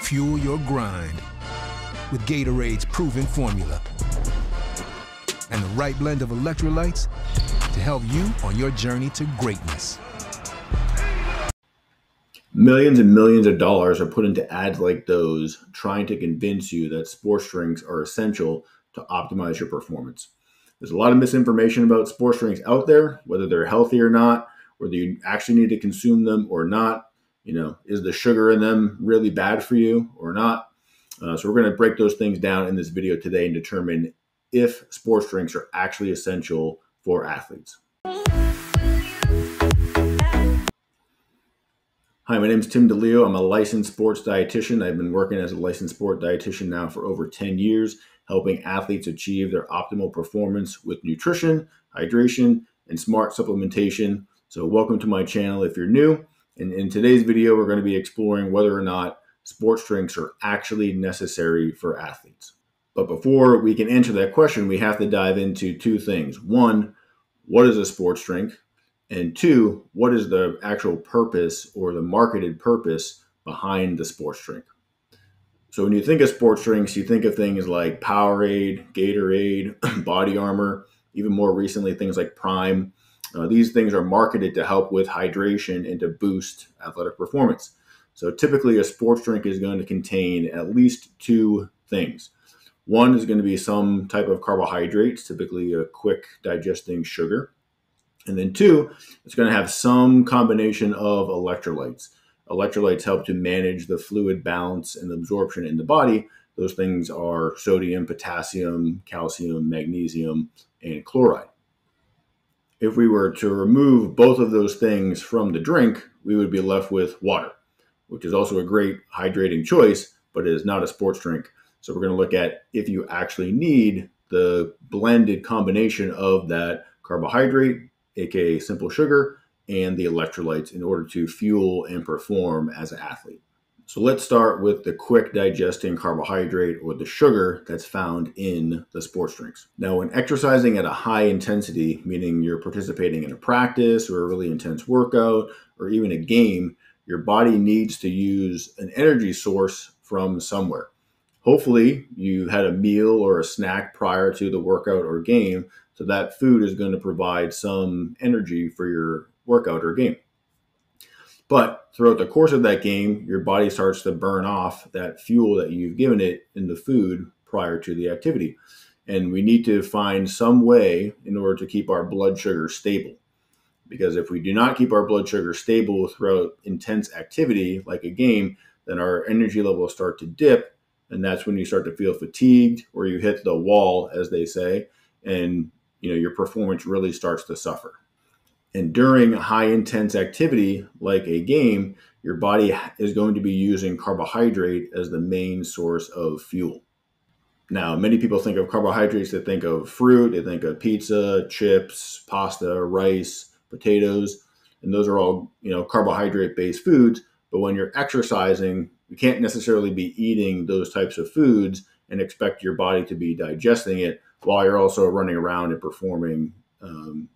Fuel your grind with Gatorade's proven formula and the right blend of electrolytes to help you on your journey to greatness. Millions and millions of dollars are put into ads like those, trying to convince you that sports drinks are essential to optimize your performance. There's a lot of misinformation about sports drinks out there, whether they're healthy or not, whether you actually need to consume them or not. Is the sugar in them really bad for you or not? So we're going to break those things down in this video today and determine if sports drinks are actually essential for athletes. Hi, my name is Tim DeLeo. I'm a licensed sports dietitian. I've been working as a licensed sport dietitian now for over 10 years, helping athletes achieve their optimal performance with nutrition, hydration, and smart supplementation. So welcome to my channel if you're new. And in today's video, we're going to be exploring whether or not sports drinks are actually necessary for athletes. But before we can answer that question, we have to dive into two things. One, what is a sports drink? And two, what is the actual purpose or the marketed purpose behind the sports drink? So when you think of sports drinks, you think of things like Powerade, Gatorade, Body Armor, even more recently, things like Prime. These things are marketed to help with hydration and to boost athletic performance. So typically a sports drink is going to contain at least two things. One is going to be some type of carbohydrates, typically a quick digesting sugar. And then two, it's going to have some combination of electrolytes. Electrolytes help to manage the fluid balance and absorption in the body. Those things are sodium, potassium, calcium, magnesium, and chloride. If we were to remove both of those things from the drink, we would be left with water, which is also a great hydrating choice, but it is not a sports drink. So we're going to look at if you actually need the blended combination of that carbohydrate, aka simple sugar, and the electrolytes in order to fuel and perform as an athlete. So let's start with the quick digesting carbohydrate or the sugar that's found in the sports drinks. Now, when exercising at a high intensity, meaning you're participating in a practice or a really intense workout or even a game, your body needs to use an energy source from somewhere. Hopefully, you had a meal or a snack prior to the workout or game, so that food is going to provide some energy for your workout or game. But throughout the course of that game, your body starts to burn off that fuel that you've given it in the food prior to the activity. And we need to find some way in order to keep our blood sugar stable. Because if we do not keep our blood sugar stable throughout intense activity, like a game, then our energy levels start to dip. And that's when you start to feel fatigued or you hit the wall, as they say, and your performance really starts to suffer. And during high intense activity like a game, your body is going to be using carbohydrate as the main source of fuel. Now, many people think of carbohydrates, they think of fruit, they think of pizza, chips, pasta, rice, potatoes, and those are all, carbohydrate-based foods. But when you're exercising, you can't necessarily be eating those types of foods and expect your body to be digesting it while you're also running around and performing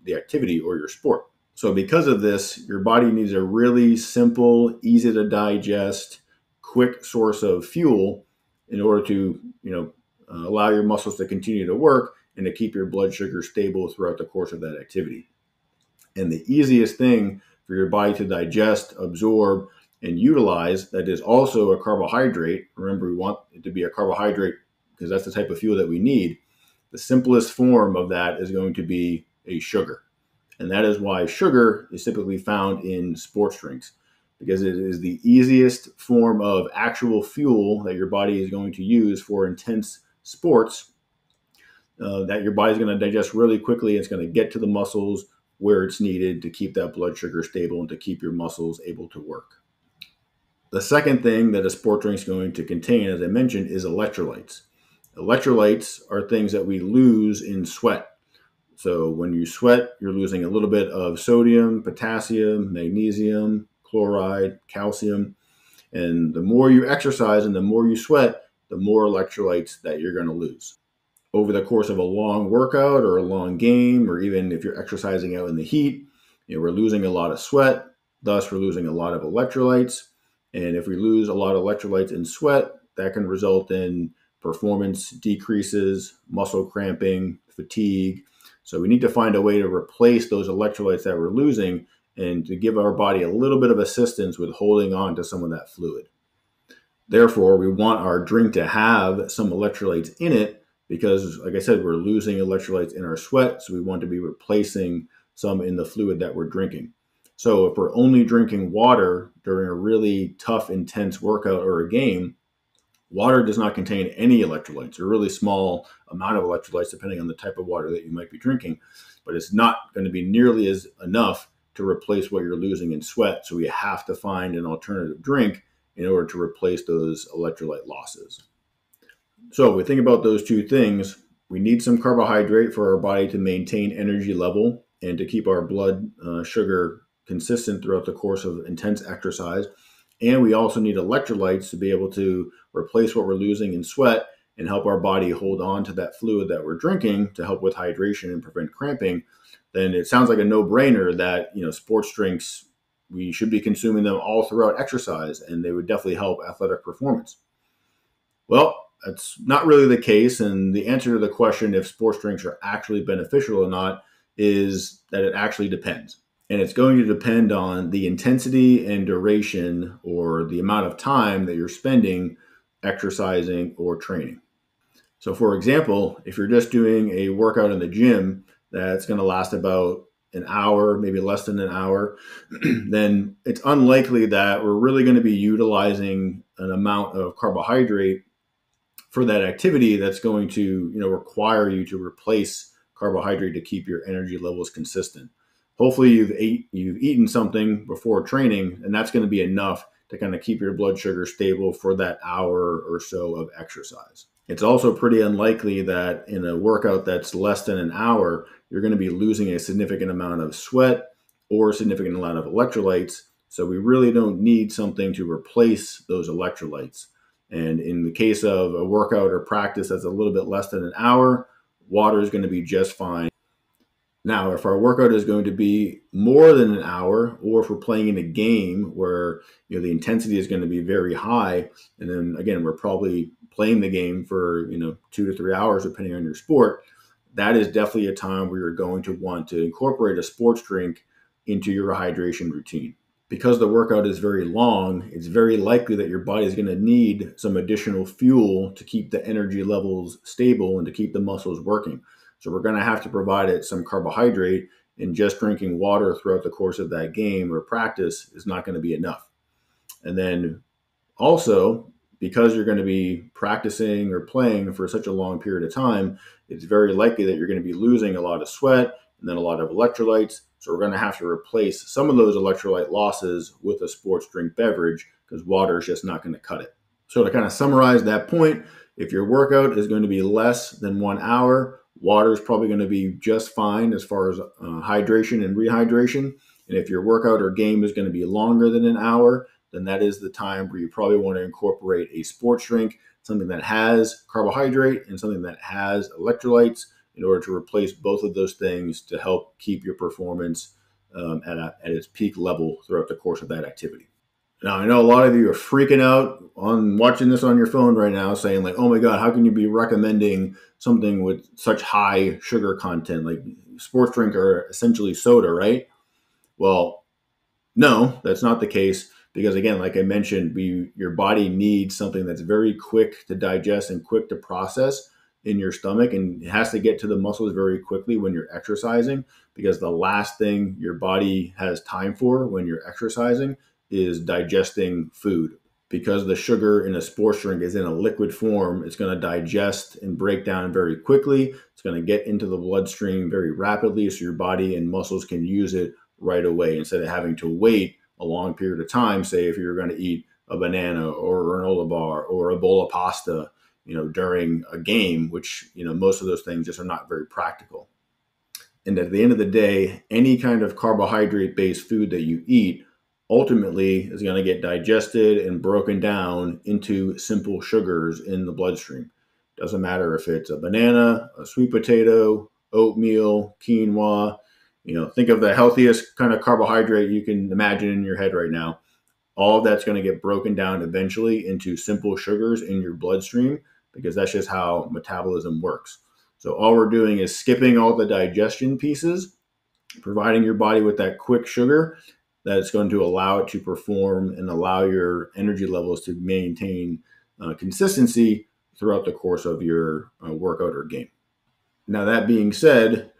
the activity or your sport. So because of this, your body needs a really simple, easy to digest, quick source of fuel in order to, allow your muscles to continue to work and to keep your blood sugar stable throughout the course of that activity. And the easiest thing for your body to digest, absorb, and utilize that is also a carbohydrate. Remember, we want it to be a carbohydrate because that's the type of fuel that we need. The simplest form of that is going to be a sugar. And that is why sugar is typically found in sports drinks, because it is the easiest form of actual fuel that your body is going to use for intense sports, that your body's going to digest really quickly. It's going to get to the muscles where it's needed to keep that blood sugar stable and to keep your muscles able to work. The second thing that a sport drink is going to contain, as I mentioned, is electrolytes. Electrolytes are things that we lose in sweat. So when you sweat, you're losing a little bit of sodium, potassium, magnesium, chloride, calcium. And the more you exercise and the more you sweat, the more electrolytes that you're going to lose. Over the course of a long workout or a long game, or even if you're exercising out in the heat, we're losing a lot of sweat. Thus, we're losing a lot of electrolytes. And if we lose a lot of electrolytes in sweat, that can result in performance decreases, muscle cramping, fatigue. So we need to find a way to replace those electrolytes that we're losing and to give our body a little bit of assistance with holding on to some of that fluid. Therefore, we want our drink to have some electrolytes in it because, like I said, we're losing electrolytes in our sweat, so we want to be replacing some in the fluid that we're drinking. So if we're only drinking water during a really tough, intense workout or a game, water does not contain any electrolytes, or a really small amount of electrolytes, depending on the type of water that you might be drinking. But it's not going to be nearly as enough to replace what you're losing in sweat. So we have to find an alternative drink in order to replace those electrolyte losses. So if we think about those two things, we need some carbohydrate for our body to maintain energy level and to keep our blood sugar consistent throughout the course of intense exercise. And we also need electrolytes to be able to replace what we're losing in sweat and help our body hold on to that fluid that we're drinking to help with hydration and prevent cramping. Then it sounds like a no-brainer that, sports drinks, we should be consuming them all throughout exercise, and they would definitely help athletic performance. Well, that's not really the case, and the answer to the question if sports drinks are actually beneficial or not is that it actually depends. And it's going to depend on the intensity and duration, or the amount of time that you're spending exercising or training. So for example, if you're just doing a workout in the gym that's going to last about an hour, maybe less than an hour, then it's unlikely that we're really going to be utilizing an amount of carbohydrate for that activity that's going to, require you to replace carbohydrate to keep your energy levels consistent. Hopefully you've eaten something before training, and that's going to be enough to kind of keep your blood sugar stable for that hour or so of exercise. It's also pretty unlikely that in a workout that's less than an hour, you're going to be losing a significant amount of sweat or a significant amount of electrolytes. So we really don't need something to replace those electrolytes. And in the case of a workout or practice that's a little bit less than an hour, water is going to be just fine. Now, if our workout is going to be more than an hour, or if we're playing in a game where the intensity is going to be very high, and then again we're probably playing the game for 2 to 3 hours depending on your sport, that is definitely a time where you're going to want to incorporate a sports drink into your hydration routine. Because the workout is very long, it's very likely that your body is going to need some additional fuel to keep the energy levels stable and to keep the muscles working. So we're going to have to provide it some carbohydrate, and just drinking water throughout the course of that game or practice is not going to be enough. And then also, because you're going to be practicing or playing for such a long period of time, it's very likely that you're going to be losing a lot of sweat and then a lot of electrolytes. So we're going to have to replace some of those electrolyte losses with a sports drink beverage, because water is just not going to cut it. So to kind of summarize that point, if your workout is going to be less than 1 hour, water is probably going to be just fine as far as hydration and rehydration. And if your workout or game is going to be longer than an hour, then that is the time where you probably want to incorporate a sports drink, something that has carbohydrate and something that has electrolytes, in order to replace both of those things to help keep your performance at its peak level throughout the course of that activity. Now, I know a lot of you are freaking out on watching this on your phone right now, saying like, oh my God, how can you be recommending something with such high sugar content? Like, sports drink are essentially soda, right? Well, no, that's not the case, because again, like I mentioned, your body needs something that's very quick to digest and quick to process in your stomach, and it has to get to the muscles very quickly when you're exercising, because the last thing your body has time for when you're exercising is digesting food. Because the sugar in a sports drink is in a liquid form, it's going to digest and break down very quickly. It's going to get into the bloodstream very rapidly, so your body and muscles can use it right away instead of having to wait a long period of time. Say if you're going to eat a banana or a granola bar or a bowl of pasta, during a game, which, most of those things just are not very practical. And at the end of the day, any kind of carbohydrate-based food that you eat ultimately is going to get digested and broken down into simple sugars in the bloodstream. Doesn't matter if it's a banana, a sweet potato, oatmeal, quinoa. Think of the healthiest kind of carbohydrate you can imagine in your head right now. All of that's going to get broken down eventually into simple sugars in your bloodstream, because that's just how metabolism works. So all we're doing is skipping all the digestion pieces, providing your body with that quick sugar that's going to allow it to perform and allow your energy levels to maintain consistency throughout the course of your workout or game. Now, that being said,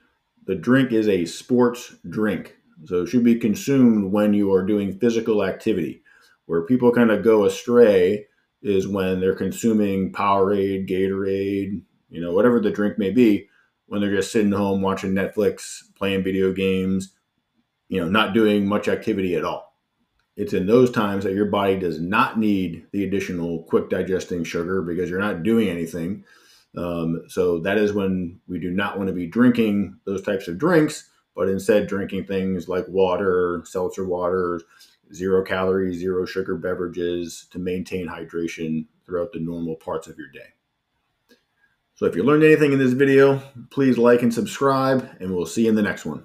the drink is a sports drink, so it should be consumed when you are doing physical activity. Where people kind of go astray is when they're consuming Powerade, Gatorade, whatever the drink may be, when they're just sitting home watching Netflix, playing video games, not doing much activity at all. It's in those times that your body does not need the additional quick digesting sugar because you're not doing anything. So that is when we do not want to be drinking those types of drinks, but instead drinking things like water, seltzer water, 0 calories, 0 sugar beverages to maintain hydration throughout the normal parts of your day. So if you learned anything in this video, please like and subscribe, and we'll see you in the next one.